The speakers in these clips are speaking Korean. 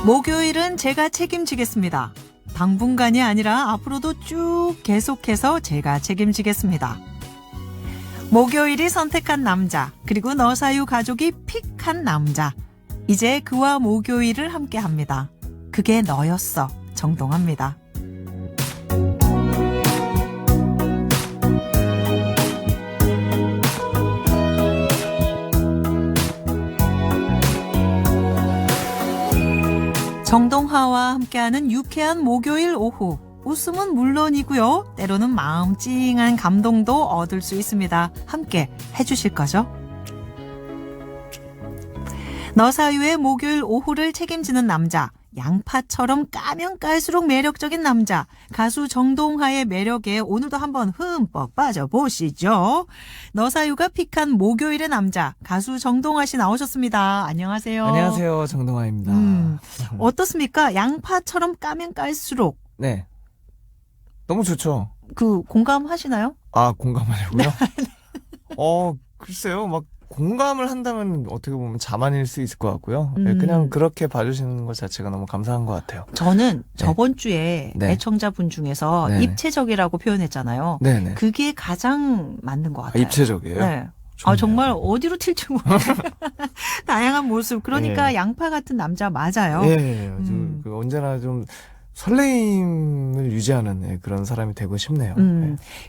목요일은 제가 책임지겠습니다. 당분간이 아니라 앞으로도 쭉 계속해서 제가 책임지겠습니다. 목요일이 선택한 남자, 그리고 너사유 가족이 픽한 남자. 이제 그와 목요일을 함께합니다. 그게 너였어. 정동합니다. 정동하와 함께하는 유쾌한 목요일 오후. 웃음은 물론이고요. 때로는 마음 찡한 감동도 얻을 수 있습니다. 함께 해주실 거죠? 너사유의 목요일 오후를 책임지는 남자. 양파처럼 까면 깔수록 매력적인 남자. 가수 정동하의 매력에 오늘도 한번 흠뻑 빠져보시죠. 너사유가 픽한 목요일의 남자. 가수 정동하 씨 나오셨습니다. 안녕하세요. 안녕하세요. 정동하입니다. 어떻습니까? 양파처럼 까면 깔수록. 네. 너무 좋죠. 공감하시나요? 아, 공감하려고요? 글쎄요. 막 공감을 한다면 어떻게 보면 자만일 수 있을 것 같고요. 그냥 그렇게 봐주시는 것 자체가 너무 감사한 것 같아요. 저는 저번 주에 네. 애청자분 중에서 네네. 입체적이라고 표현했잖아요. 네네. 그게 가장 맞는 것 같아요. 입체적이에요? 네. 좋네요. 정말 어디로 튈지 모르겠어요. 다양한 모습. 그러니까 양파 같은 남자 맞아요. 예. 언제나 좀 설레임을 유지하는 그런 사람이 되고 싶네요.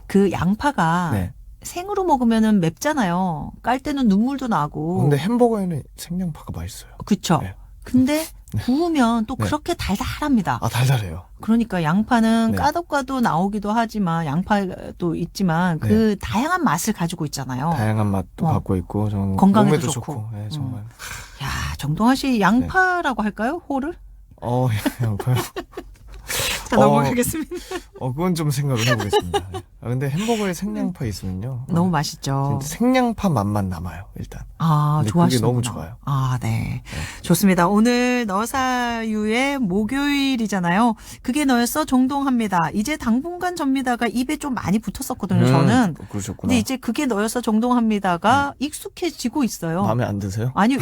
그 양파가 네. 생으로 먹으면 맵잖아요. 깔 때는 눈물도 나고. 근데 햄버거에는 생양파가 맛있어요. 그쵸. 네. 근데 구우면 또 네. 그렇게 달달합니다. 아, 달달해요. 그러니까 양파는 네. 까도 나오기도 하지만 양파도 있지만 네. 그 다양한 맛을 가지고 있잖아요. 다양한 맛도 갖고 있고 좀 건강에도 몸에도 좋고. 네, 정말. 야, 정동하 씨 양파라고 할까요? 호를? 양파요. 자, 넘어가겠습니다. 그건 좀 생각을 해보겠습니다. 근데 햄버거에 생양파 있으면요. 너무 맛있죠. 진짜 생양파 맛만 남아요, 일단. 아, 근데 좋아하시는구나. 그게 너무 좋아요. 아, 네. 좋습니다. 오늘 너사유의 목요일이잖아요. 그게 너였어 정동합니다. 이제 당분간 접니다가 입에 좀 많이 붙었었거든요, 저는. 그러셨구나. 근데 이제 그게 너였어 정동합니다가 익숙해지고 있어요. 마음에 안 드세요? 아니요,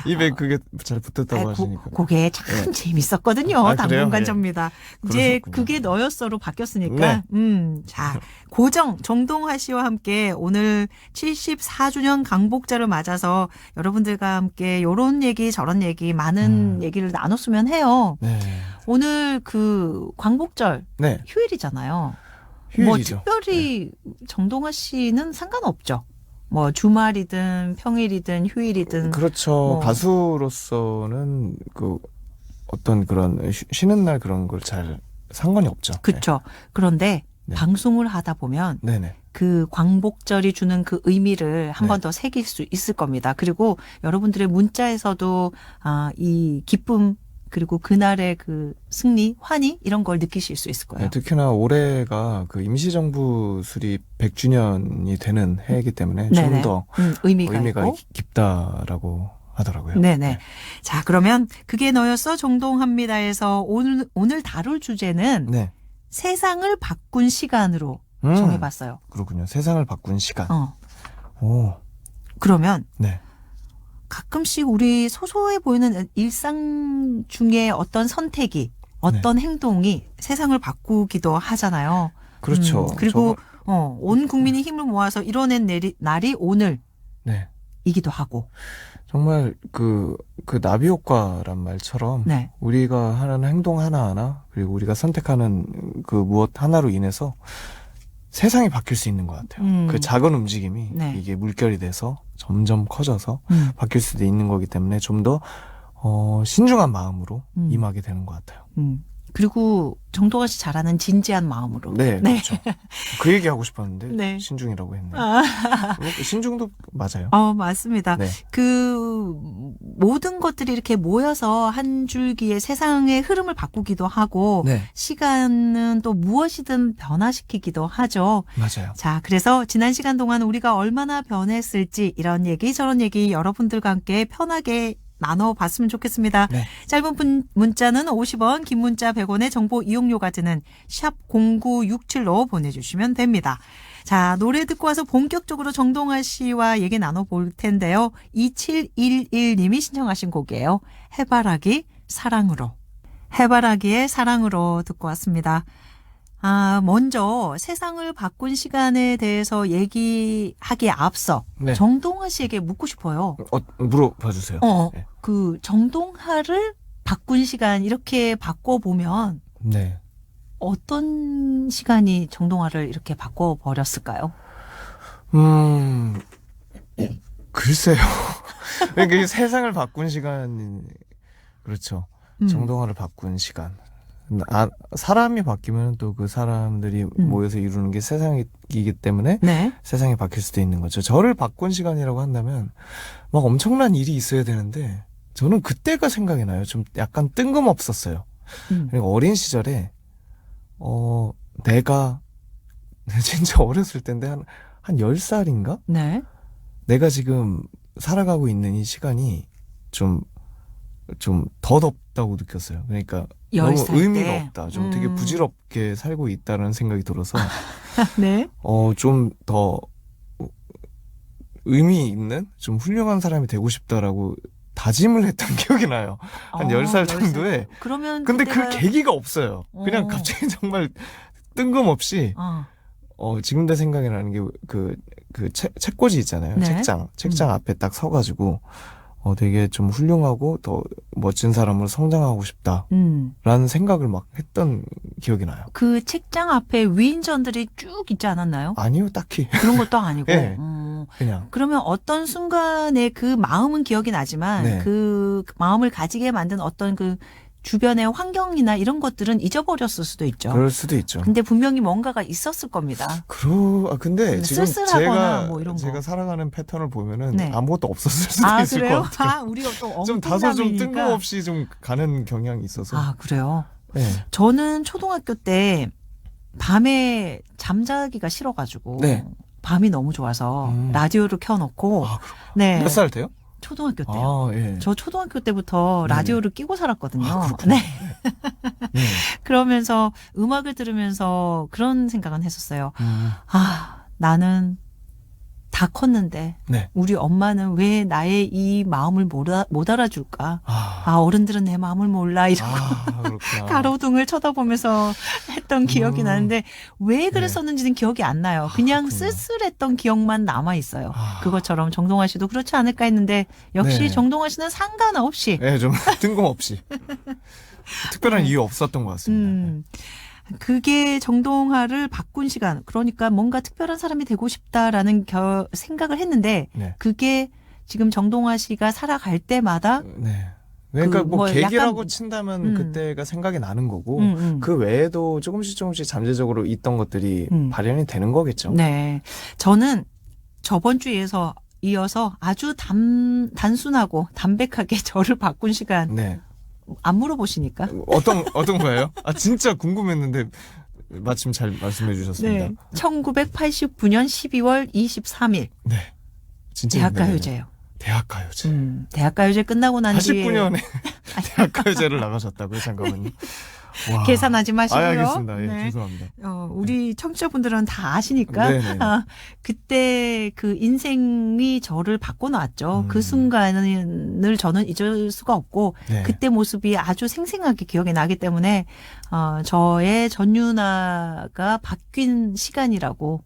입에 그게 잘 붙었다고 하시니까. 그게 참 재밌었거든요. 아, 그래요? 당분간 예. 접니다. 이제 그러셨군요. 그게 너였어로 바뀌었으니까. 자, 고정 정동하 씨와 함께 오늘 74주년 강복절을 맞아서 여러분들과 함께 요런 얘기 저런 얘기 많은 얘기를 나눴으면 해요. 네. 오늘 광복절 네. 휴일이잖아요. 휴일이죠. 뭐 특별히 정동하 씨는 상관없죠. 뭐 주말이든 평일이든 휴일이든. 그렇죠. 가수로서는 어떤 그런 쉬는 날 그런 걸 잘 상관이 없죠. 그렇죠. 그런데 네. 방송을 하다 보면 네네. 그 광복절이 주는 그 의미를 한 네. 번 더 새길 수 있을 겁니다. 그리고 여러분들의 문자에서도 이 기쁨 그리고 그날의 그 승리, 환희 이런 걸 느끼실 수 있을 거예요. 네, 특히나 올해가 그 임시정부 수립 100주년이 되는 해이기 때문에 좀 더 의미가 있고. 깊다라고 하더라고요. 네네. 자, 그러면 그게 너였어 정동합니다에서 오늘 다룰 주제는 네. 세상을 바꾼 시간으로 정해봤어요. 그렇군요. 세상을 바꾼 시간. 오. 그러면 네. 가끔씩 우리 소소해 보이는 일상 중에 어떤 선택이, 어떤 행동이 세상을 바꾸기도 하잖아요. 그렇죠. 그리고 온 국민이 힘을 모아서 이뤄낸 날이 오늘이기도 하고. 정말 그 나비 효과란 말처럼 네. 우리가 하는 행동 하나하나 그리고 우리가 선택하는 그 무엇 하나로 인해서 세상이 바뀔 수 있는 것 같아요. 그 작은 움직임이 네. 이게 물결이 돼서 점점 커져서 바뀔 수도 있는 거기 때문에 좀 더 신중한 마음으로 임하게 되는 것 같아요. 그리고 정동하 씨 잘하는 진지한 마음으로. 네, 그렇죠. 그 얘기 하고 싶었는데 네. 신중이라고 했네요. 신중도 맞아요. 맞습니다. 네. 그 모든 것들이 이렇게 모여서 한 줄기의 세상의 흐름을 바꾸기도 하고 네. 시간은 또 무엇이든 변화시키기도 하죠. 맞아요. 자, 그래서 지난 시간 동안 우리가 얼마나 변했을지 이런 얘기 저런 얘기 여러분들과 함께 편하게 나눠봤으면 좋겠습니다. 네. 짧은 문자는 50원, 긴 문자 100원의 정보 이용료가 드는 샵 0967로 보내주시면 됩니다. 자, 노래 듣고 와서 본격적으로 정동아 씨와 얘기 나눠볼 텐데요. 2711님이 신청하신 곡이에요. 해바라기 사랑으로. 해바라기의 사랑으로 듣고 왔습니다. 먼저 세상을 바꾼 시간에 대해서 얘기하기에 앞서 네. 정동아 씨에게 묻고 싶어요. 물어봐 주세요. 네. 그 정동아를 바꾼 시간 이렇게 바꿔보면 네. 어떤 시간이 정동아를 이렇게 바꿔버렸을까요? 글쎄요. 그러니까 이 세상을 바꾼 시간, 그렇죠. 정동아를 바꾼 시간. 사람이 바뀌면 또 그 사람들이 모여서 이루는 게 세상이기 때문에 네. 세상이 바뀔 수도 있는 거죠. 저를 바꾼 시간이라고 한다면 막 엄청난 일이 있어야 되는데 저는 그때가 생각이 나요. 좀 약간 뜬금없었어요. 그리고 어린 시절에 내가 진짜 어렸을 때인데 한 10살인가? 네. 내가 지금 살아가고 있는 이 시간이 좀 덧없다고 느꼈어요. 그러니까 너무 10살 의미가 때. 없다. 좀 되게 부질없게 살고 있다는 생각이 들어서 네. 좀 더 의미 있는 좀 훌륭한 사람이 되고 싶다라고 다짐을 했던 기억이 나요. 한 10살 정도에. 그러면 근데 그때가... 그 계기가 없어요. 그냥 갑자기 정말 뜬금없이 지금도 생각이 나는 게 그 책꽂이 있잖아요. 네. 책장 앞에 딱 서가지고 되게 좀 훌륭하고 더 멋진 사람으로 성장하고 싶다라는 생각을 막 했던 기억이 나요. 그 책장 앞에 위인전들이 쭉 있지 않았나요? 아니요, 딱히. 그런 것도 아니고. 네, 그냥. 그러면 어떤 순간에 그 마음은 기억이 나지만 네. 그 마음을 가지게 만든 어떤 그 주변의 환경이나 이런 것들은 잊어버렸을 수도 있죠. 그럴 수도 있죠. 근데 분명히 뭔가가 있었을 겁니다. 근데 지금 쓸쓸하거나 뭐 이런 제가 거. 살아가는 패턴을 보면은 네. 아무것도 없었을 수도 있을 그래요? 것 같아요. 우리가 또 좀 다소 좀 엉뚱남이니까. 뜬금없이 좀 가는 경향이 있어서. 그래요? 네. 저는 초등학교 때 밤에 잠자기가 싫어가지고 네. 밤이 너무 좋아서 라디오를 켜놓고 네. 몇 살 때요? 초등학교 때요. 예. 저 초등학교 때부터 라디오를 끼고 살았거든요. 그렇구나. 네. 네. 그러면서 음악을 들으면서 그런 생각은 했었어요. 나는 다 컸는데 네. 우리 엄마는 왜 나의 이 마음을 못 알아줄까? 어른들은 내 마음을 몰라 이러고 그렇구나. 가로등을 쳐다보면서 했던 기억이 나는데 왜 그랬었는지는 기억이 안 나요. 그냥 그렇군요. 쓸쓸했던 기억만 남아 있어요. 그것처럼 정동아 씨도 그렇지 않을까 했는데 역시 네. 정동아 씨는 상관없이 네, 좀 뜬금없이. 특별한 이유 없었던 것 같습니다. 그게 정동아를 바꾼 시간. 그러니까 뭔가 특별한 사람이 되고 싶다라는 생각을 했는데 네. 그게 지금 정동아 씨가 살아갈 때마다 네. 그러니까 뭐 계기라고 약간, 친다면 그때가 생각이 나는 거고 그 외에도 조금씩 잠재적으로 있던 것들이 발현이 되는 거겠죠. 네. 저는 저번 주에서 이어서 아주 단순하고 담백하게 저를 바꾼 시간 네. 안 물어보시니까. 어떤 거예요? 진짜 궁금했는데 마침 잘 말씀해 주셨습니다. 네. 1989년 12월 23일. 네. 진짜 대학가요제요. 대학가요제. 대학가요제 끝나고 난 뒤에 89년에 대학가요제를 나가셨다고요? 잠깐만요. 와. 계산하지 마시고요. 알겠습니다. 예, 네. 죄송합니다. 우리 청취자분들은 다 아시니까 네네. 그때 그 인생이 저를 바꿔놨죠. 그 순간을 저는 잊을 수가 없고 네. 그때 모습이 아주 생생하게 기억이 나기 때문에 저의 전유나가 바뀐 시간이라고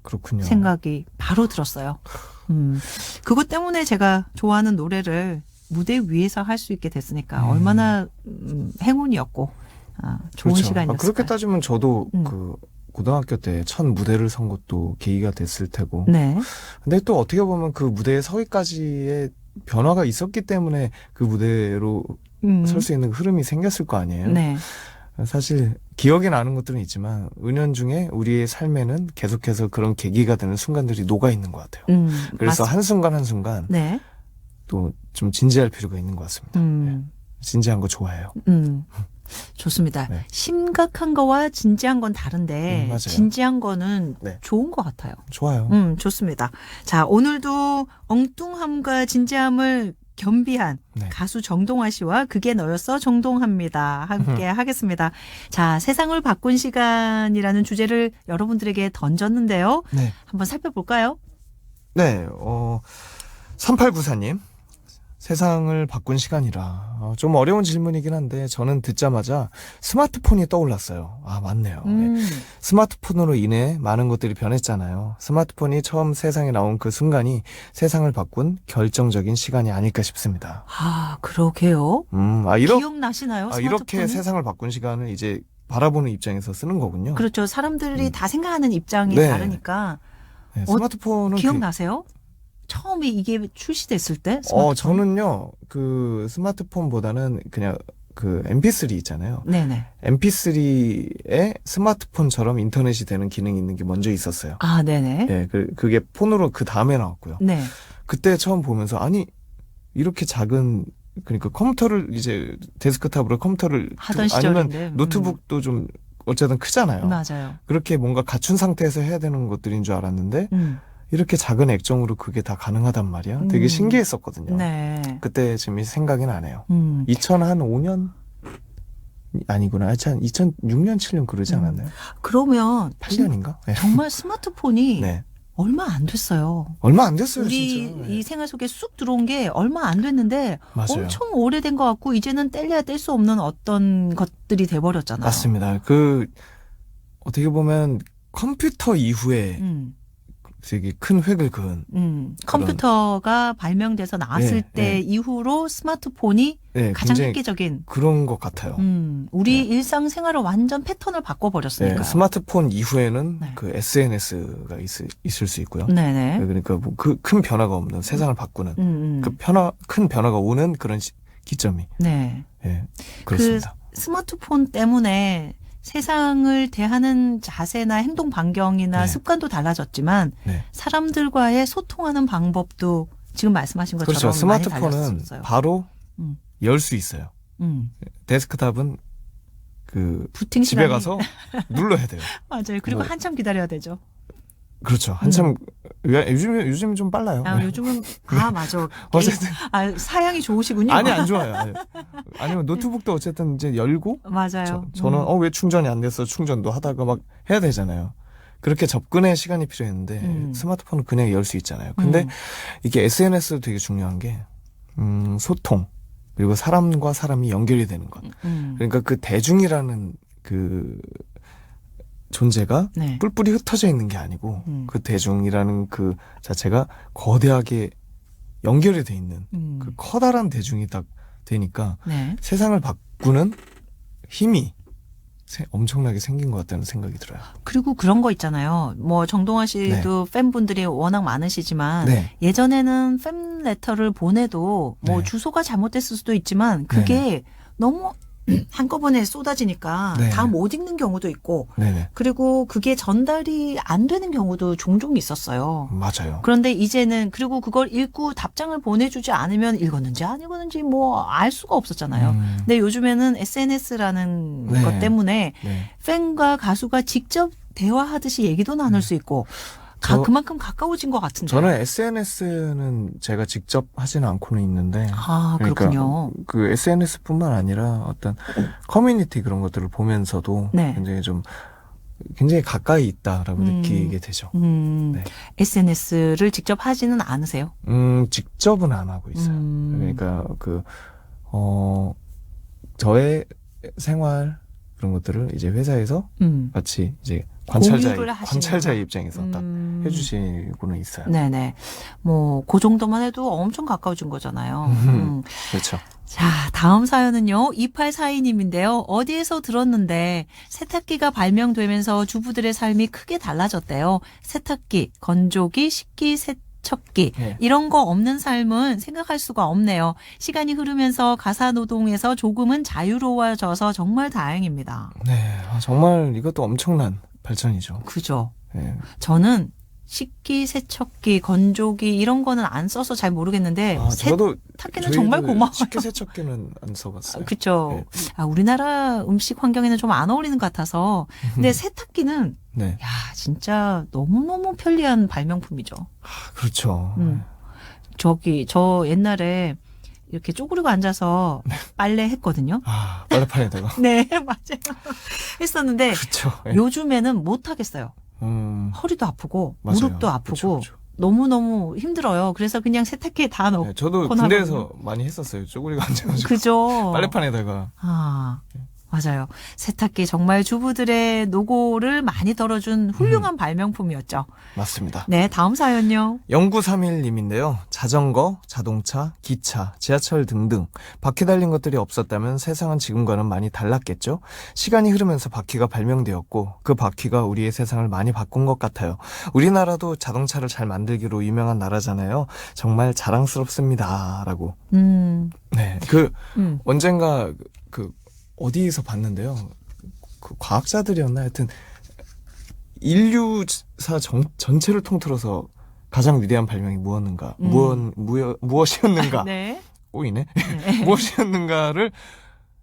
그렇군요. 생각이 바로 들었어요. 그것 때문에 제가 좋아하는 노래를 무대 위에서 할 수 있게 됐으니까 얼마나 행운이었고 좋은 그렇죠. 시간이었어요. 그렇게 따지면 저도 그 고등학교 때 첫 무대를 선 것도 계기가 됐을 테고. 네. 근데 또 어떻게 보면 그 무대에 서기까지의 변화가 있었기 때문에 그 무대로 설 수 있는 흐름이 생겼을 거 아니에요. 네. 사실 기억에 나는 것들은 있지만 은연중에 우리의 삶에는 계속해서 그런 계기가 되는 순간들이 녹아 있는 것 같아요. 그래서 한순간 한순간 네. 또 좀 진지할 필요가 있는 것 같습니다. 네. 진지한 거 좋아해요. 좋습니다. 네. 심각한 거와 진지한 건 다른데 맞아요. 진지한 거는 네. 좋은 것 같아요. 좋아요. 좋습니다. 자, 오늘도 엉뚱함과 진지함을 겸비한 네. 가수 정동화 씨와 그게 너였어 정동합니다. 함께 하겠습니다. 자, 세상을 바꾼 시간이라는 주제를 여러분들에게 던졌는데요. 네. 한번 살펴볼까요? 네, 3894님. 세상을 바꾼 시간이라. 좀 어려운 질문이긴 한데, 저는 듣자마자 스마트폰이 떠올랐어요. 아, 맞네요. 네. 스마트폰으로 인해 많은 것들이 변했잖아요. 스마트폰이 처음 세상에 나온 그 순간이 세상을 바꾼 결정적인 시간이 아닐까 싶습니다. 아, 그러게요. 기억나시나요? 이렇게 스마트폰이? 세상을 바꾼 시간을 이제 바라보는 입장에서 쓰는 거군요. 그렇죠. 사람들이 다 생각하는 입장이 네. 다르니까. 네, 스마트폰은 기억나세요? 처음에 이게 출시됐을 때? 스마트폰? 저는요, 그 스마트폰보다는 그냥 그 MP3 있잖아요. 네네. MP3에 스마트폰처럼 인터넷이 되는 기능이 있는 게 먼저 있었어요. 아, 네네. 네, 그게 폰으로 그 다음에 나왔고요. 네. 그때 처음 보면서, 아니, 이렇게 작은, 그러니까 컴퓨터를 이제 데스크탑으로 컴퓨터를 하던 아니면 시절인데. 노트북도 좀 어쨌든 크잖아요. 맞아요. 그렇게 뭔가 갖춘 상태에서 해야 되는 것들인 줄 알았는데, 이렇게 작은 액정으로 그게 다 가능하단 말이야. 되게 신기했었거든요. 네. 그때 지금 생각이 나네요. 2005년 아니구나. 2006년, 7년 그러지 않았나요? 그러면 8년인가? 네. 정말 스마트폰이 네. 얼마 안 됐어요. 얼마 안 됐어요, 우리 진짜. 네. 이 생활 속에 쑥 들어온 게 얼마 안 됐는데 맞아요. 엄청 오래된 것 같고 이제는 뗄래야 뗄 수 없는 어떤 것들이 돼버렸잖아요. 맞습니다. 어떻게 보면 컴퓨터 이후에 되게 큰 획을 그은. 컴퓨터가 발명돼서 나왔을 네, 때 네. 이후로 스마트폰이 네, 가장 굉장히 획기적인. 그런 것 같아요. 우리 일상생활을 완전 패턴을 바꿔버렸으니까요. 네, 스마트폰 이후에는 네. 그 SNS가 있을 수 있고요. 네네. 그러니까 뭐 큰 변화가 없는 세상을 바꾸는 그 큰 변화가 오는 그런 기점이. 네. 네, 그렇습니다. 그 스마트폰 때문에 세상을 대하는 자세나 행동 반경이나 네. 습관도 달라졌지만 네. 사람들과의 소통하는 방법도 지금 말씀하신 것처럼 그렇죠. 많이 스마트폰은 달라졌어요. 바로 음. 열 수 있어요. 데스크탑은 부팅 집에 시간이- 가서 눌러야 돼요. 맞아요. 그리고 뭐- 한참 기다려야 되죠. 그렇죠. 한참 요즘 좀 빨라요. 아, 네. 요즘은 맞아. 어쨌든 사양이 좋으시군요. 아니 안 좋아요. 아니면 노트북도 어쨌든 이제 열고 맞아요. 저는 왜 충전이 안 됐어 충전도 하다가 막 해야 되잖아요. 그렇게 접근의 시간이 필요했는데 스마트폰은 그냥 열 수 있잖아요. 근데 이게 SNS도 되게 중요한 게 소통 그리고 사람과 사람이 연결이 되는 것. 그러니까 그 대중이라는 그 존재가 네. 뿔뿔이 흩어져 있는 게 아니고 그 대중이라는 그 자체가 거대하게 연결이 돼 있는 그 커다란 대중이 딱 되니까 네. 세상을 바꾸는 힘이 엄청나게 생긴 것 같다는 생각이 들어요. 그리고 그런 거 있잖아요. 뭐 정동환 씨도 팬분들이 워낙 많으시지만 네. 예전에는 팬 레터를 보내도 뭐 네. 주소가 잘못됐을 수도 있지만 그게 너무 한꺼번에 쏟아지니까 네. 다 못 읽는 경우도 있고 네네. 그리고 그게 전달이 안 되는 경우도 종종 있었어요. 맞아요. 그런데 이제는 그리고 그걸 읽고 답장을 보내주지 않으면 읽었는지 안 읽었는지 뭐 알 수가 없었잖아요. 근데 요즘에는 SNS라는 네. 것 때문에 네. 팬과 가수가 직접 대화하듯이 얘기도 나눌 수 있고 그만큼 가까워진 것 같은데. 저는 SNS는 제가 직접 하지는 않고는 있는데 그렇군요. 그 SNS뿐만 아니라 어떤 커뮤니티 그런 것들을 보면서도 네. 굉장히 가까이 있다라고 느끼게 되죠. 네. SNS를 직접 하지는 않으세요? 직접은 안 하고 있어요. 그러니까 저의 생활 그런 것들을 이제 회사에서 같이 이제 공유를 하시는구나. 관찰자의 입장에서 딱 해주시고는 있어요. 네네. 뭐, 그 정도만 해도 엄청 가까워진 거잖아요. 그렇죠. 자, 다음 사연은요. 2842님인데요. 어디에서 들었는데 세탁기가 발명되면서 주부들의 삶이 크게 달라졌대요. 세탁기, 건조기, 식기, 세척기 네. 이런 거 없는 삶은 생각할 수가 없네요. 시간이 흐르면서 가사노동에서 조금은 자유로워져서 정말 다행입니다. 네, 정말 이것도 엄청난 발전이죠. 그죠? 네. 저는 식기, 세척기, 건조기 이런 거는 안 써서 잘 모르겠는데 저도 세탁기는 정말 고마워요. 식기세척기는 안 써봤어요. 그렇죠. 네. 우리나라 음식 환경에는 좀 안 어울리는 것 같아서. 근데 세탁기는 네, 진짜 너무너무 편리한 발명품이죠. 그렇죠. 저 옛날에 이렇게 쪼그리고 앉아서 빨래 했거든요. 아, 빨래판에다가. 네, 맞아요. 했었는데 그렇죠. 예. 요즘에는 못 하겠어요. 음, 허리도 아프고 맞아요. 무릎도 아프고 그쵸. 너무너무 힘들어요. 그래서 그냥 세탁기에 다 넣고 네, 저도 하거든요. 군대에서 많이 했었어요. 쪼그리고 앉아가지고. 그죠. 빨래판에다가. 아, 맞아요. 세탁기 정말 주부들의 노고를 많이 덜어준 훌륭한 발명품이었죠. 맞습니다. 네, 다음 사연요. 0931님인데요. 자전거, 자동차, 기차, 지하철 등등 바퀴 달린 것들이 없었다면 세상은 지금과는 많이 달랐겠죠. 시간이 흐르면서 바퀴가 발명되었고 그 바퀴가 우리의 세상을 많이 바꾼 것 같아요. 우리나라도 자동차를 잘 만들기로 유명한 나라잖아요. 정말 자랑스럽습니다. 라고. 네, 언젠가 어디에서 봤는데요. 그 과학자들이었나 하여튼 인류사 전체를 통틀어서 가장 위대한 발명이 무엇인가, 무엇이었는가, 네. 꼬이네. 네. 무엇이었는가를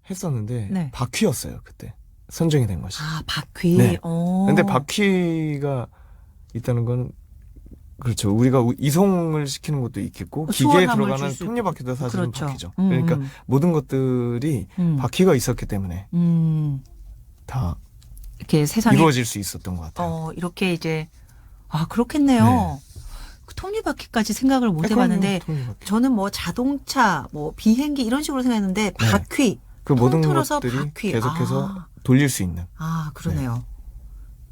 했었는데 네. 바퀴였어요. 그때 선정이 된 것이. 아, 바퀴. 네. 어. 근데 바퀴가 있다는 건 그렇죠. 우리가 이송을 시키는 것도 있겠고 기계에 수월함을 들어가는 줄수 톱니바퀴도 사실은 그렇죠. 바퀴죠. 그러니까 모든 것들이 바퀴가 있었기 때문에 다 이렇게 세상에 이루어질 수 있었던 것 같아요. 이렇게 이제 그렇겠네요. 네. 그 톱니바퀴까지 생각을 못 해봤는데 톱니바퀴. 저는 뭐 자동차, 뭐 비행기 이런 식으로 생각했는데 바퀴, 그 모든 통틀어서 것들이 바퀴. 계속해서 돌릴 수 있는. 그러네요.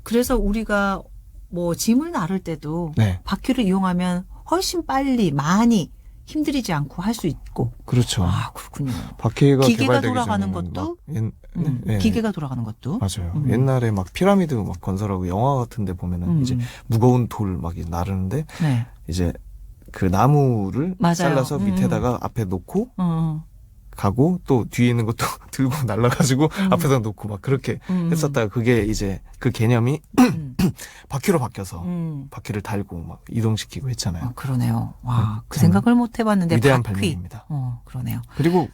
그래서 우리가 뭐 짐을 나를 때도 네. 바퀴를 이용하면 훨씬 빨리 많이 힘들이지 않고 할 수 있고. 그렇죠. 그렇군요. 바퀴가 기계가 개발되기 돌아가는 전에는 것도 네. 기계가 돌아가는 것도 맞아요. 옛날에 막 피라미드 막 건설하고 영화 같은데 보면은 이제 무거운 돌 막 나르는데 네. 이제 그 나무를 맞아요. 잘라서 밑에다가 앞에 놓고 가고 또 뒤에 있는 것도 들고 날라가지고 앞에다 놓고 막 그렇게 했었다가 그게 이제 그 개념이 바퀴로 바뀌어서 바퀴를 달고 막 이동시키고 했잖아요. 그러네요. 그 정말 생각을 못 해봤는데 위대한 바퀴. 발명입니다. 그러네요. 그리고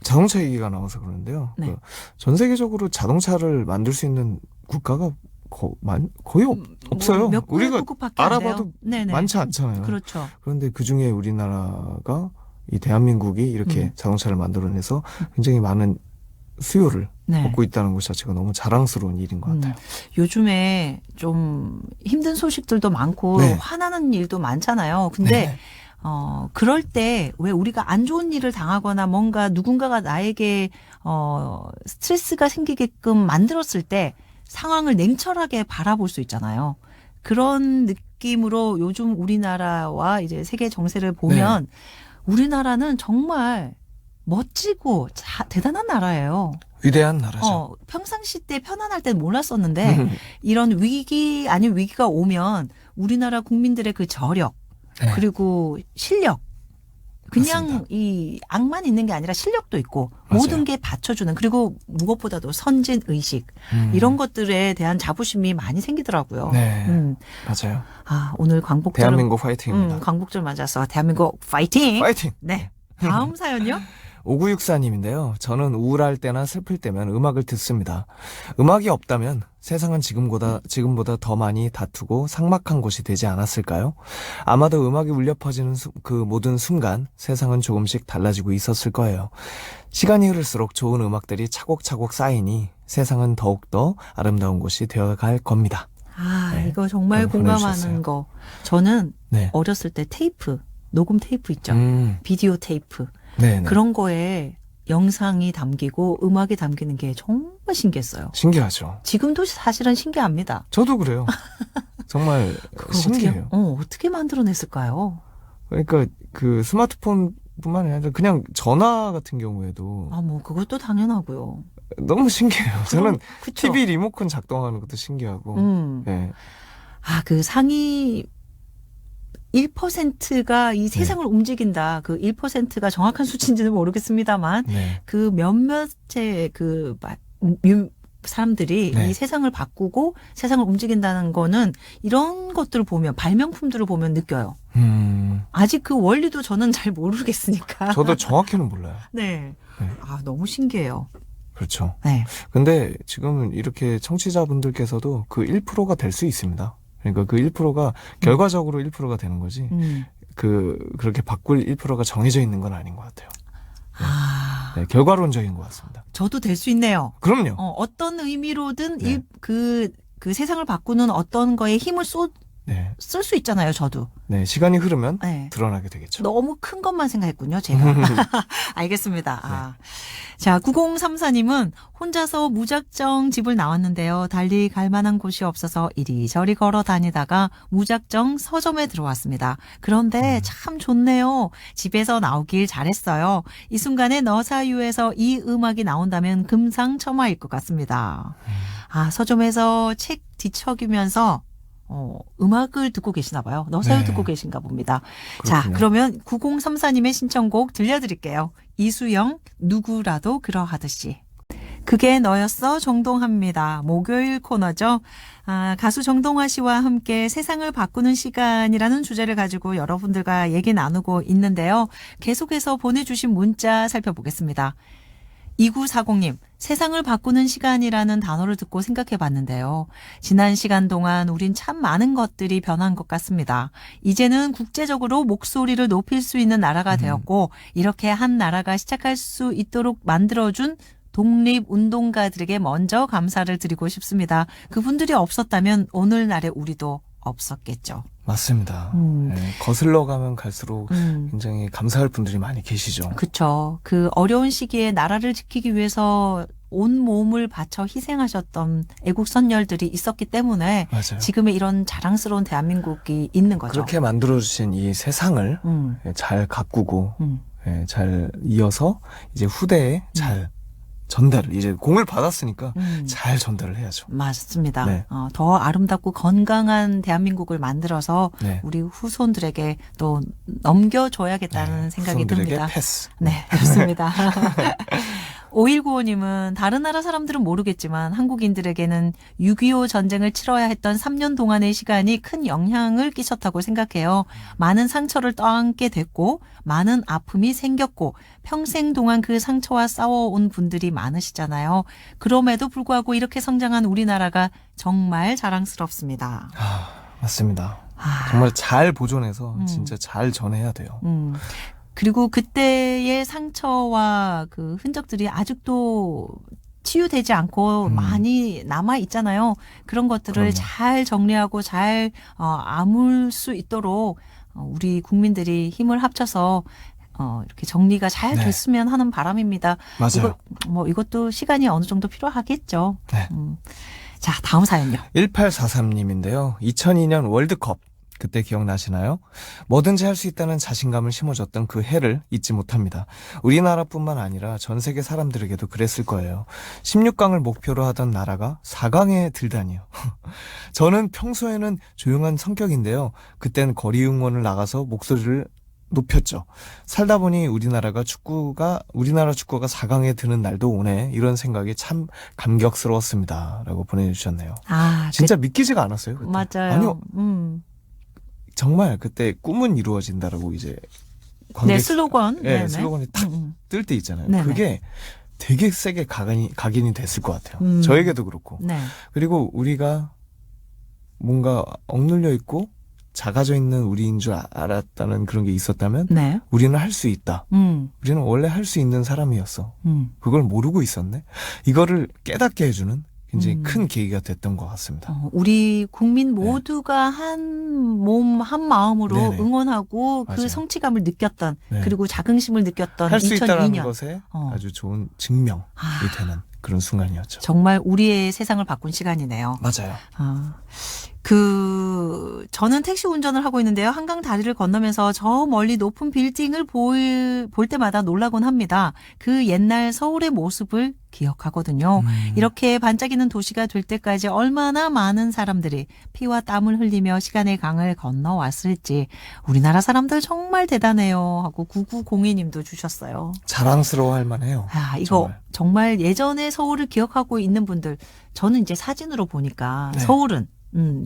자동차 얘기가 나와서 그러는데요. 네. 전 세계적으로 자동차를 만들 수 있는 국가가 거의 없어요. 몇 군데 우리가 국밖에 안 알아봐도 돼요. 네네. 많지 않잖아요. 그렇죠. 그런데 그 중에 우리나라가 이 대한민국이 이렇게 자동차를 만들어내서 굉장히 많은 수요를 네. 얻고 있다는 것 자체가 너무 자랑스러운 일인 것 같아요. 요즘에 좀 힘든 소식들도 많고 네. 화나는 일도 많잖아요. 근데 네. 그럴 때 왜 우리가 안 좋은 일을 당하거나 뭔가 누군가가 나에게 스트레스가 생기게끔 만들었을 때 상황을 냉철하게 바라볼 수 있잖아요. 그런 느낌으로 요즘 우리나라와 이제 세계 정세를 보면 우리나라는 정말 멋지고 대단한 나라예요. 위대한 나라죠. 평상시 때 편안할 땐 몰랐었는데 이런 위기 아닌 위기가 오면 우리나라 국민들의 그 저력 네. 그리고 실력 그냥 맞습니다. 이 악만 있는 게 아니라 실력도 있고 맞아요. 모든 게 받쳐주는 그리고 무엇보다도 선진 의식 이런 것들에 대한 자부심이 많이 생기더라고요. 네, 맞아요. 오늘 광복절 대한민국 화이팅입니다. 광복절 맞아서 대한민국 파이팅. 파이팅! 네. 다음 사연요? 5964님인데요. 저는 우울할 때나 슬플 때면 음악을 듣습니다. 음악이 없다면 세상은 지금보다 더 많이 다투고 삭막한 곳이 되지 않았을까요? 아마도 음악이 울려 퍼지는 그 모든 순간 세상은 조금씩 달라지고 있었을 거예요. 시간이 흐를수록 좋은 음악들이 차곡차곡 쌓이니 세상은 더욱더 아름다운 곳이 되어갈 겁니다. 네. 이거 정말 공감하는 보내주셨어요. 거. 저는 네. 어렸을 때 녹음 테이프 있죠. 비디오 테이프. 네. 그런 거에 영상이 담기고 음악이 담기는 게 정말 신기했어요. 신기하죠. 지금도 사실은 신기합니다. 저도 그래요. 정말 신기해요. 어떻게 만들어냈을까요? 그러니까 그 스마트폰뿐만 아니라 그냥 전화 같은 경우에도 그것도 당연하고요. 너무 신기해요. 저는 그쵸? TV 리모컨 작동하는 것도 신기하고. 네. 그 상위 1%가 이 세상을 움직인다. 그 1%가 정확한 수치인지는 모르겠습니다만 네. 그 몇몇의 사람들이 네. 이 세상을 바꾸고 세상을 움직인다는 거는 이런 것들을 보면 발명품들을 보면 느껴요. 아직 그 원리도 저는 잘 모르겠으니까. 저도 정확히는 몰라요. 네. 네. 너무 신기해요. 그렇죠. 네. 근데 지금은 이렇게 청취자분들께서도 그 1%가 될 수 있습니다. 그러니까 그 1%가 결과적으로 1%가 되는 거지. 그렇게 바꿀 1%가 정해져 있는 건 아닌 것 같아요. 아, 네, 결과론적인 것 같습니다. 저도 될 수 있네요. 그럼요. 어떤 의미로든 네. 그 세상을 바꾸는 어떤 거에 힘을 네. 쓸 수 있잖아요, 저도. 네, 시간이 흐르면 네. 드러나게 되겠죠. 너무 큰 것만 생각했군요, 제가. 알겠습니다. 아. 자, 9034님은 혼자서 무작정 집을 나왔는데요. 달리 갈 만한 곳이 없어서 이리저리 걸어 다니다가 무작정 서점에 들어왔습니다. 그런데 참 좋네요. 집에서 나오길 잘했어요. 이 순간에 너사유에서 이 음악이 나온다면 금상첨화일 것 같습니다. 아, 서점에서 책 뒤척이면서 음악을 듣고 계시나 봐요. 너사유 네. 듣고 계신가 봅니다. 그렇군요. 자, 그러면 9034님의 신청곡 들려드릴게요. 이수영, 누구라도 그러하듯이. 그게 너였어 정동하입니다. 목요일 코너죠. 아, 가수 정동하 씨와 함께 세상을 바꾸는 시간이라는 주제를 가지고 여러분들과 얘기 나누고 있는데요. 계속해서 보내주신 문자 살펴보겠습니다. 2940님, 세상을 바꾸는 시간이라는 단어를 듣고 생각해 봤는데요. 지난 시간 동안 우린 참 많은 것들이 변한 것 같습니다. 이제는 국제적으로 목소리를 높일 수 있는 나라가 되었고, 이렇게 한 나라가 시작할 수 있도록 만들어준 독립운동가들에게 먼저 감사를 드리고 싶습니다. 그분들이 없었다면 오늘날의 우리도 없었겠죠. 맞습니다. 네, 거슬러 가면 갈수록 굉장히 감사할 분들이 많이 계시죠. 그렇죠. 그 어려운 시기에 나라를 지키기 위해서 온 몸을 바쳐 희생하셨던 애국 선열들이 있었기 때문에 맞아요. 지금의 이런 자랑스러운 대한민국이 있는 거죠. 그렇게 만들어주신 이 세상을 잘 가꾸고 잘 이어서 이제 후대에 잘 전달을 이제 공을 받았으니까 잘 전달을 해야죠. 맞습니다. 네. 더 아름답고 건강한 대한민국을 만들어서 네. 우리 후손들에게 또 넘겨줘야겠다는 생각이 후손들에게 듭니다. 패스. 네, 좋습니다. 5195님은 다른 나라 사람들은 모르겠지만 한국인들에게는 6.25 전쟁을 치러야 했던 3년 동안의 시간이 큰 영향을 끼쳤다고 생각해요. 많은 상처를 떠안게 됐고 많은 아픔이 생겼고 평생 동안 그 상처와 싸워온 분들이 많으시잖아요. 그럼에도 불구하고 이렇게 성장한 우리나라가 정말 자랑스럽습니다. 맞습니다. 아. 정말 잘 보존해서 진짜 잘 전해야 돼요. 그리고 그때의 상처와 그 흔적들이 아직도 치유되지 않고 많이 남아 있잖아요. 그런 것들을 그럼요. 잘 정리하고 잘 아물 수 있도록 우리 국민들이 힘을 합쳐서 이렇게 정리가 잘 네. 됐으면 하는 바람입니다. 맞아요. 이것도 시간이 어느 정도 필요하겠죠. 네. 자, 다음 사연요. 1843님인데요. 2002년 월드컵. 그때 기억나시나요? 뭐든지 할 수 있다는 자신감을 심어줬던 그 해를 잊지 못합니다. 우리나라뿐만 아니라 전 세계 사람들에게도 그랬을 거예요. 16강을 목표로 하던 나라가 4강에 들다니요. 저는 평소에는 조용한 성격인데요. 그땐 거리 응원을 나가서 목소리를 높였죠. 살다 보니 우리나라 축구가 4강에 드는 날도 오네. 이런 생각이 참 감격스러웠습니다. 라고 보내주셨네요. 아, 진짜 믿기지가 않았어요. 그때. 맞아요. 아니요. 정말 그때 꿈은 이루어진다라고 이제 네, 슬로건. 네, 네네. 슬로건이 딱 뜰 때 있잖아요. 네네. 그게 되게 세게 각인이 됐을 것 같아요. 저에게도 그렇고. 네. 그리고 우리가 뭔가 억눌려 있고 작아져 있는 우리인 줄 알았다는 그런 게 있었다면 네. 우리는 할 수 있다. 음. 우리는 원래 할 수 있는 사람이었어. 그걸 모르고 있었네. 이거를 깨닫게 해주는 굉장히 큰 계기가 됐던 것 같습니다. 우리 국민 모두가 한 몸, 한 마음으로 네네. 응원하고 맞아요. 그 성취감을 느꼈던 네. 그리고 자긍심을 느꼈던 할 수 있다는 2002년. 것에 어. 아주 좋은 증명이 되는 그런 순간이었죠. 정말 우리의 세상을 바꾼 시간이네요. 맞아요. 저는 택시 운전을 하고 있는데요. 한강 다리를 건너면서 저 멀리 높은 빌딩을 볼 때마다 놀라곤 합니다. 그 옛날 서울의 모습을 기억하거든요. 이렇게 반짝이는 도시가 될 때까지 얼마나 많은 사람들이 피와 땀을 흘리며 시간의 강을 건너왔을지 우리나라 사람들 정말 대단해요 하고 9902님도 주셨어요. 자랑스러워할 만해요. 이거 정말 예전의 서울을 기억하고 있는 분들 저는 이제 사진으로 보니까 네. 서울은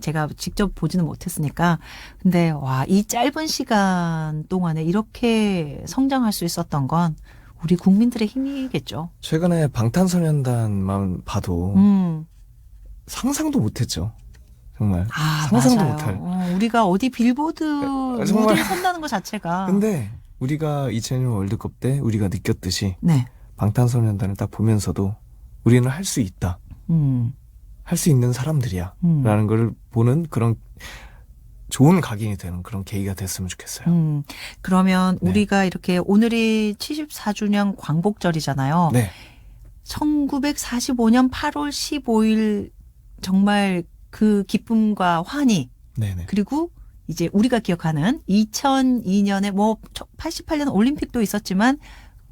제가 직접 보지는 못했으니까 근데 이 짧은 시간 동안에 이렇게 성장할 수 있었던 건 우리 국민들의 힘이겠죠. 최근에 방탄소년단만 봐도 상상도 못했죠. 정말 상상도 맞아요. 못할. 우리가 어디 빌보드 정말. 무대에 선다는 것 자체가. 근데 우리가 2002년 월드컵 때 우리가 느꼈듯이 네. 방탄소년단을 딱 보면서도 우리는 할 수 있다. 할 수 있는 사람들이야. 라는 걸 보는 그런 좋은 각인이 되는 그런 계기가 됐으면 좋겠어요. 그러면 네. 우리가 이렇게 오늘이 74주년 광복절이잖아요. 네. 1945년 8월 15일 정말 그 기쁨과 환희 네네. 그리고 이제 우리가 기억하는 2002년에 뭐 88년 올림픽도 있었지만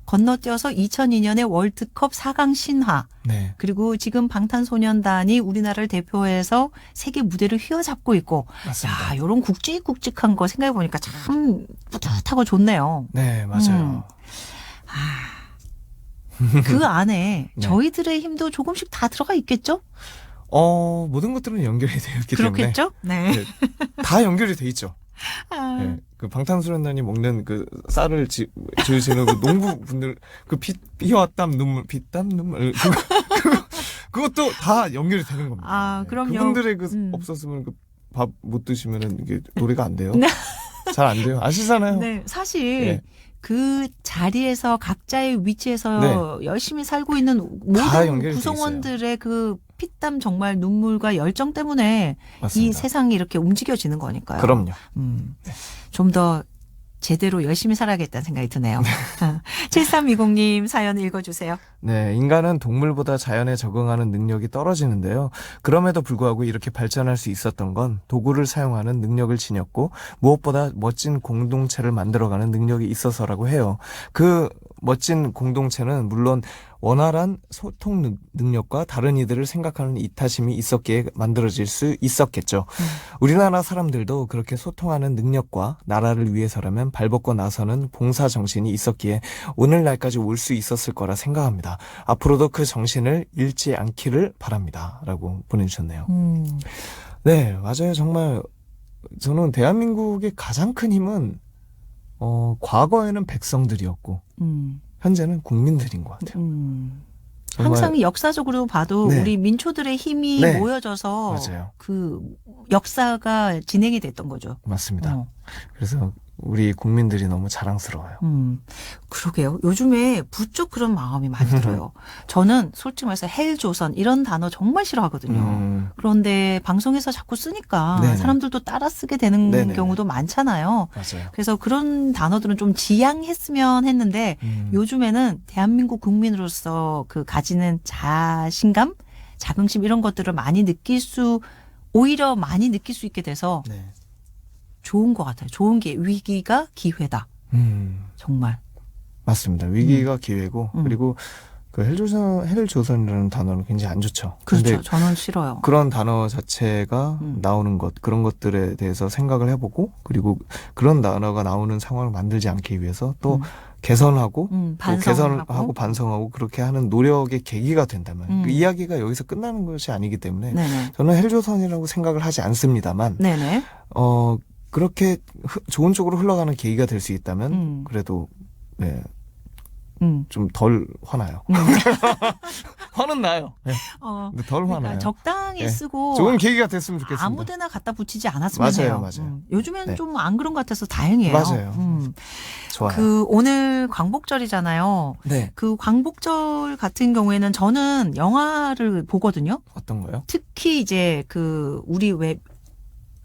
건너뛰어서 2002년에 월드컵 4강 신화 네. 그리고 지금 방탄소년단이 우리나라를 대표해서 세계 무대를 휘어잡고 있고 맞습니다. 야, 이런 굵직굵직한 거 생각해 보니까 참 뿌듯하고 좋네요. 네, 맞아요. 그 안에 네. 저희들의 힘도 조금씩 다 들어가 있겠죠? 모든 것들은 연결이 되어 있기 그렇겠죠? 네. 때문에 네, 다 연결이 돼 있죠. 아, 네, 그 방탄소년단이 먹는 그 쌀을 지으시는 그 농부분들 그 피와 땀 눈물 피땀 눈물 그것도 다 연결이 되는 겁니다. 아, 네, 그럼요. 그분들의 그 없었으면 그 밥 못 드시면은 이게 노래가 안 돼요. 네. 잘 안 돼요. 아시잖아요. 네, 사실 네. 그 자리에서 각자의 위치에서 네. 열심히 살고 있는 다 모든 연결이 돼 구성원들의 그 피땀 정말 눈물과 열정 때문에 맞습니다. 이 세상이 이렇게 움직여지는 거니까요. 그럼요. 좀 더 제대로 열심히 살아야겠다는 생각이 드네요. 7320님 사연 읽어주세요. 네, 인간은 동물보다 자연에 적응하는 능력이 떨어지는데요. 그럼에도 불구하고 이렇게 발전할 수 있었던 건 도구를 사용하는 능력을 지녔고 무엇보다 멋진 공동체를 만들어가는 능력이 있어서라고 해요. 그 멋진 공동체는 물론 원활한 소통 능력과 다른 이들을 생각하는 이타심이 있었기에 만들어질 수 있었겠죠. 우리나라 사람들도 그렇게 소통하는 능력과 나라를 위해서라면 발벗고 나서는 봉사 정신이 있었기에 오늘날까지 올 수 있었을 거라 생각합니다. 앞으로도 그 정신을 잃지 않기를 바랍니다. 라고 보내주셨네요. 네, 맞아요. 정말 저는 대한민국의 가장 큰 힘은 과거에는 백성들이었고 현재는 국민들인 것 같아요. 정말 항상 역사적으로 봐도 네. 우리 민초들의 힘이 네. 모여져서 맞아요. 그 역사가 진행이 됐던 거죠. 맞습니다. 그래서 우리 국민들이 너무 자랑스러워요. 그러게요. 요즘에 부쩍 그런 마음이 많이 들어요. 저는 솔직히 말해서 헬조선 이런 단어 정말 싫어하거든요. 그런데 방송에서 자꾸 쓰니까 네네. 사람들도 따라 쓰게 되는 네네네. 경우도 많잖아요. 맞아요. 그래서 그런 단어들은 좀 지양했으면 했는데 요즘에는 대한민국 국민으로서 그 가지는 자신감, 자긍심 이런 것들을 오히려 많이 느낄 수 있게 돼서 네. 좋은 것 같아요. 좋은 게 위기가 기회다. 정말. 맞습니다. 위기가 기회고 그리고 그 헬조선이라는 단어는 굉장히 안 좋죠. 그렇죠. 근데 저는 싫어요. 그런 단어 자체가 나오는 것 그런 것들에 대해서 생각을 해보고 그리고 그런 단어가 나오는 상황을 만들지 않기 위해서 또 개선하고 또 개선하고 반성하고 그렇게 하는 노력의 계기가 된다면 그 이야기가 여기서 끝나는 것이 아니기 때문에 네네. 저는 헬조선이라고 생각을 하지 않습니다만 네네. 그렇게 좋은 쪽으로 흘러가는 계기가 될 수 있다면 그래도 네. 좀 덜 화나요. 화는 나요. 네. 근데 덜 그러니까 화나요. 적당히 네. 쓰고 좋은 계기가 됐으면 좋겠습니다. 아무데나 갖다 붙이지 않았으면 맞아요, 해요. 맞아요. 요즘엔 네. 좀 안 그런 것 같아서 다행이에요. 맞아요. 좋아요. 그 오늘 광복절이잖아요. 네. 그 광복절 같은 경우에는 저는 영화를 보거든요. 어떤 거요? 특히 이제 그 우리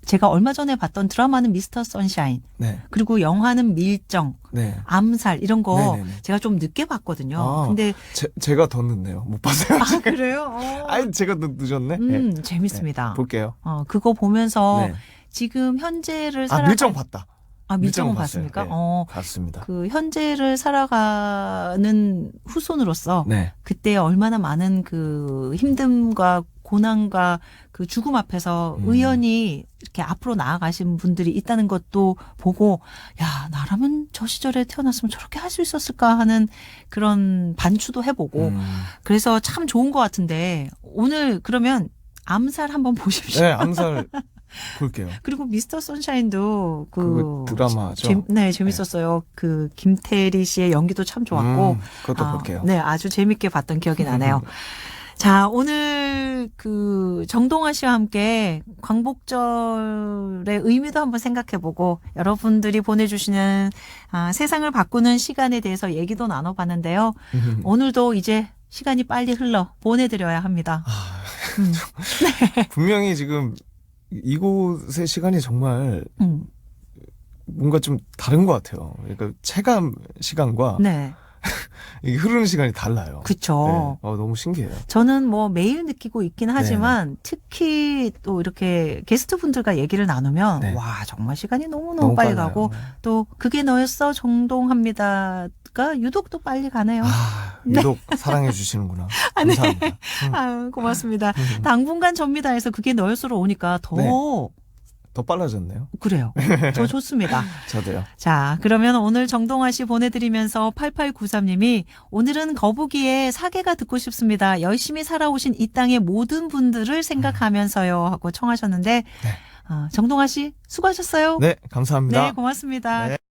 제가 얼마 전에 봤던 드라마는 미스터 선샤인 네. 그리고 영화는 밀정, 네. 암살 이런 거 네네네. 제가 좀 늦게 봤거든요. 아, 근데 제가 더 늦네요. 못 봤어요. 아 그래요? 아니 제가 늦었네. 네. 재밌습니다. 볼게요. 그거 보면서 네. 지금 현재를 밀정 봤다. 밀정은 밀정은 봤습니까? 봤어요. 네, 봤습니다. 그 현재를 살아가는 후손으로서 네. 그때 얼마나 많은 그 힘듦과 고난과 그 죽음 앞에서 의연히 이렇게 앞으로 나아가신 분들이 있다는 것도 보고 야 나라면 저 시절에 태어났으면 저렇게 할 수 있었을까 하는 그런 반추도 해보고 그래서 참 좋은 것 같은데 오늘 그러면 암살 한번 보십시오. 네, 암살 볼게요. 그리고 미스터 선샤인도 그 드라마죠. 네, 재밌었어요. 그 김태리 씨의 연기도 참 좋았고. 그것도 볼게요. 네, 아주 재밌게 봤던 기억이 나네요. 자, 오늘 정동아 씨와 함께 광복절의 의미도 한번 생각해보고 여러분들이 보내주시는 세상을 바꾸는 시간에 대해서 얘기도 나눠봤는데요. 오늘도 이제 시간이 빨리 흘러 보내드려야 합니다. 분명히 지금 이곳의 시간이 정말 뭔가 좀 다른 것 같아요. 그러니까 체감 시간과 네. 이게 흐르는 시간이 달라요. 그쵸. 네. 너무 신기해요. 저는 뭐 매일 느끼고 있긴 하지만 특히 또 이렇게 게스트 분들과 얘기를 나누면 네. 와, 정말 시간이 너무너무 너무 빨리 빨라요. 가고 또 그게 너였어 정동합니다가 유독 또 빨리 가네요. 유독 사랑해 주시는구나. 네. 감사합니다. 아유, 고맙습니다. 당분간 접니다에서 그게 너였어로 오니까 더 네. 더 빨라졌네요. 그래요. 더 좋습니다. 저도요. 자, 그러면 오늘 정동아 씨 보내드리면서 8893님이 오늘은 거북이의 사계가 듣고 싶습니다. 열심히 살아오신 이 땅의 모든 분들을 생각하면서요 하고 청하셨는데 정동아 씨 수고하셨어요. 네, 감사합니다. 네, 고맙습니다. 네.